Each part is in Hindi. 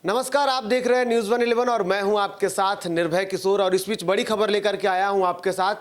नमस्कार, आप देख रहे हैं न्यूज़ 111 और मैं हूं आपके साथ निर्भय किशोर। और इस बीच बड़ी खबर लेकर के आया हूं आपके साथ।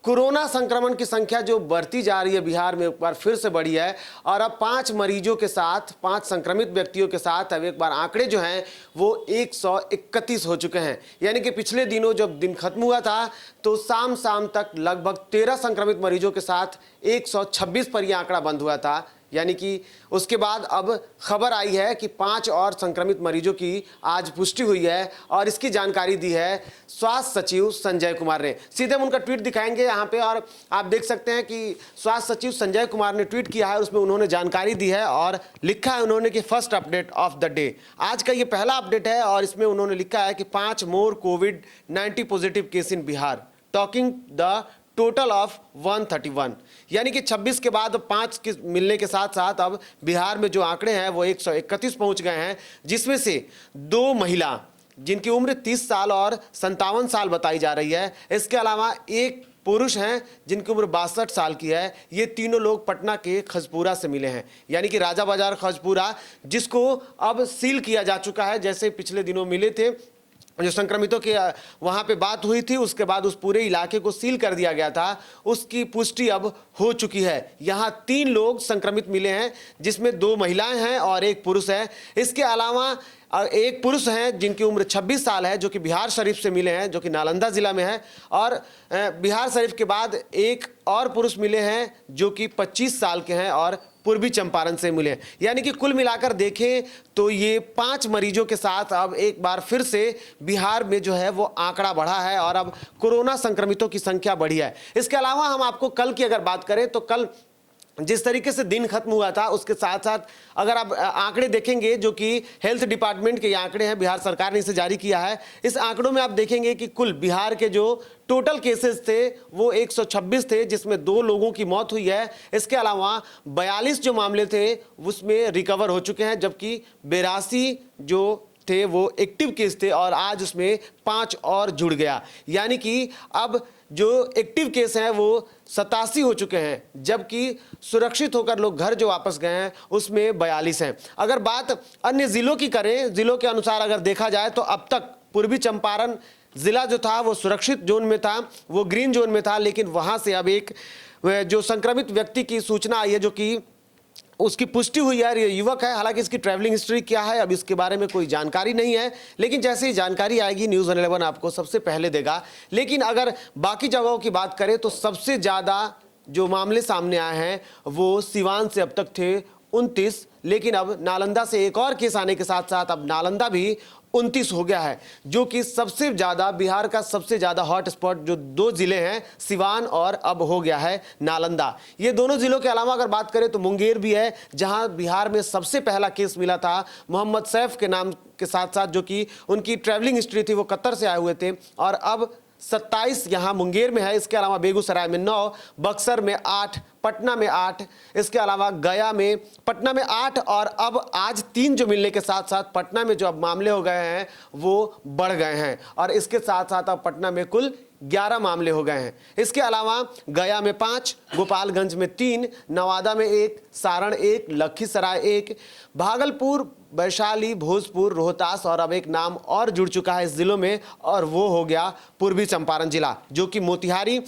कोरोना संक्रमण की संख्या जो बढ़ती जा रही है बिहार में, एक बार फिर से बढ़ी है और अब 5 मरीजों के साथ, 5 संक्रमित व्यक्तियों के साथ अब एक बार आंकड़े जो हैं वो 131 हो चुके हैं। यानी कि पिछले दिनों जब दिन खत्म हुआ था तो शाम शाम तक लगभग 13 संक्रमित मरीजों के साथ 126 पर यह आंकड़ा बंद हुआ था। यानी कि उसके बाद अब खबर आई है कि 5 और संक्रमित मरीजों की आज पुष्टि हुई है और इसकी जानकारी दी है स्वास्थ्य सचिव संजय कुमार ने। सीधे हम उनका ट्वीट दिखाएंगे यहाँ पे और आप देख सकते हैं कि स्वास्थ्य सचिव संजय कुमार ने ट्वीट किया है, उसमें उन्होंने जानकारी दी है और लिखा है उन्होंने कि first update of the day. आज का ये पहला अपडेट है और इसमें उन्होंने लिखा है कि 5 मोर कोविड-19 positive case in Bihar, talking the total of 131। यानी कि 26 के बाद 5 के मिलने के साथ साथ अब बिहार में जो आंकड़े हैं वो 131 पहुंच गए हैं, जिसमें से 2 महिला जिनकी उम्र 30 साल और 57 साल बताई जा रही है। इसके अलावा एक पुरुष हैं जिनकी उम्र 62 साल की है। ये तीनों लोग पटना के खजपुरा से मिले हैं, यानी कि राजा बाजार खजपुरा, जिसको अब सील किया जा चुका है। जैसे पिछले दिनों मिले थे जो संक्रमितों के वहाँ पे बात हुई थी, उसके बाद उस पूरे इलाके को सील कर दिया गया था, उसकी पुष्टि अब हो चुकी है। यहाँ 3 लोग संक्रमित मिले हैं, जिसमें 2 महिलाएं हैं और एक पुरुष है। इसके अलावा एक पुरुष हैं जिनकी उम्र 26 साल है, जो कि बिहार शरीफ से मिले हैं, जो कि नालंदा जिला में है। और बिहार शरीफ के बाद एक और पुरुष मिले हैं जो कि 25 साल के हैं और पूर्वी चंपारण से मिले। यानी कि कुल मिलाकर देखें तो ये 5 मरीजों के साथ अब एक बार फिर से बिहार में जो है वो आंकड़ा बढ़ा है और अब कोरोना संक्रमितों की संख्या बढ़ी है। इसके अलावा हम आपको कल की अगर बात करें तो कल जिस तरीके से दिन खत्म हुआ था उसके साथ साथ अगर आप आंकड़े देखेंगे, जो कि हेल्थ डिपार्टमेंट के आंकड़े हैं, बिहार सरकार ने इसे जारी किया है। इस आंकड़ों में आप देखेंगे कि कुल बिहार के जो टोटल केसेस थे वो 126 थे, जिसमें 2 लोगों की मौत हुई है। इसके अलावा 42 जो मामले थे उसमें रिकवर हो चुके हैं, जबकि 82 जो थे वो एक्टिव केस थे और आज उसमें 5 और जुड़ गया। यानी कि अब जो एक्टिव केस हैं वो 87 हो चुके हैं, जबकि सुरक्षित होकर लोग घर जो वापस गए हैं उसमें 42 हैं। अगर बात अन्य जिलों की करें, जिलों के अनुसार अगर देखा जाए तो अब तक पूर्वी चंपारण जिला जो था वो सुरक्षित जोन में था, वो ग्रीन जोन में था, लेकिन वहां से अब एक जो संक्रमित व्यक्ति की सूचना आई है, जो कि उसकी पुष्टि हुई है। ये युवक है, हालांकि इसकी ट्रैवलिंग हिस्ट्री क्या है अब इसके बारे में कोई जानकारी नहीं है, लेकिन जैसे ही जानकारी आएगी न्यूज़ 11 आपको सबसे पहले देगा। लेकिन अगर बाकी जगहों की बात करें तो सबसे ज़्यादा जो मामले सामने आए हैं वो सिवान से अब तक थे 29, लेकिन अब नालंदा से एक और केस आने के साथ साथ अब नालंदा भी 29 हो गया है, जो कि सबसे ज़्यादा बिहार का सबसे ज़्यादा हॉट स्पॉट जो 2 जिले हैं, सिवान और अब हो गया है नालंदा। ये दोनों जिलों के अलावा अगर बात करें तो मुंगेर भी है, जहां बिहार में सबसे पहला केस मिला था मोहम्मद सैफ के नाम के साथ साथ, जो कि उनकी ट्रैवलिंग हिस्ट्री थी, वो कतर से आए हुए थे और अब 27 यहाँ मुंगेर में है। इसके अलावा बेगूसराय में 9, बक्सर में 8, पटना में 8, इसके अलावा गया में, पटना में 8 और अब आज 3 जो मिलने के साथ साथ पटना में जो अब मामले हो गए हैं वो बढ़ गए हैं और इसके साथ साथ अब पटना में कुल 11 मामले हो गए हैं। इसके अलावा गया में 5, गोपालगंज में 3, नवादा में 1, सारण 1, लखीसराय 1, भागलपुर, वैशाली, भोजपुर, रोहतास और अब एक नाम और जुड़ चुका है इस जिलों में और वो हो गया पूर्वी चंपारण जिला, जो कि मोतिहारी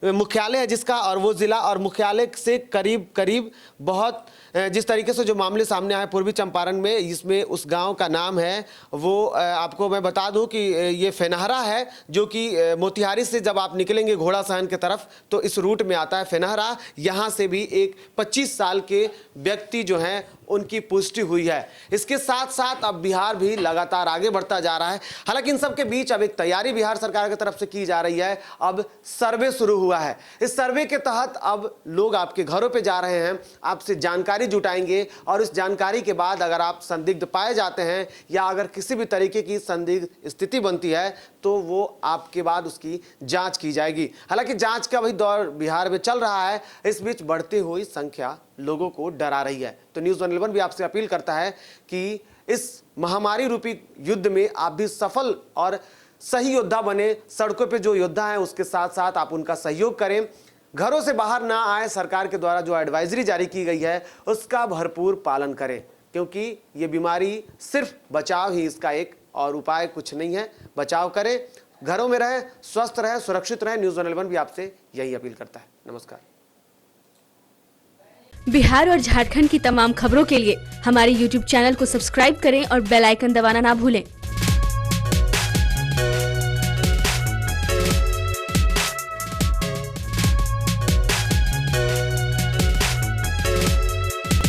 मुख्यालय है जिसका, और वो जिला और मुख्यालय से करीब करीब बहुत जिस तरीके से जो मामले सामने आए पूर्वी चंपारण में, इसमें उस गांव का नाम है वो आपको मैं बता दूं कि ये फेनहरा है, जो कि मोतिहारी से जब आप निकलेंगे घोड़ा सहन की तरफ तो इस रूट में आता है फेनहरा। यहाँ से भी एक 25 साल के व्यक्ति जो हैं उनकी पुष्टि हुई है। इसके साथ साथ अब बिहार भी लगातार आगे बढ़ता जा रहा है। हालांकि इन सब के बीच अब एक तैयारी बिहार सरकार की तरफ से की जा रही है। अब सर्वे शुरू हुआ है। इस सर्वे के तहत अब लोग आपके घरों पे जा रहे हैं, आपसे जानकारी जुटाएंगे और इस जानकारी के बाद अगर आप संदिग्ध पाए जाते हैं या अगर किसी भी तरीके की संदिग्ध स्थिति बनती है तो वो आपके बाद उसकी जांच की जाएगी। हालांकि जांच का भी दौर बिहार में चल रहा है। इस बीच बढ़ती हुई संख्या लोगों को डरा रही है। तो न्यूज़ 11 भी आपसे अपील करता है कि इस महामारी रूपी युद्ध में आप भी सफल और सही योद्धा बने। सड़कों पे जो योद्धा हैं उसके साथ साथ आप उनका सहयोग करें। घरों से बाहर ना आए, सरकार के द्वारा जो एडवाइजरी जारी की गई है उसका भरपूर पालन करें। क्योंकि ये बीमारी सिर्फ बचाव ही इसका एक और उपाय कुछ नहीं है। बचाव करें, घरों में रहें, स्वस्थ रहें, सुरक्षित रहें। न्यूज़ 11 भी आपसे यही अपील करता है। नमस्कार। बिहार और झारखंड की तमाम खबरों के लिए हमारे YouTube चैनल को सब्सक्राइब करें और बेल आइकन दबाना ना भूलें।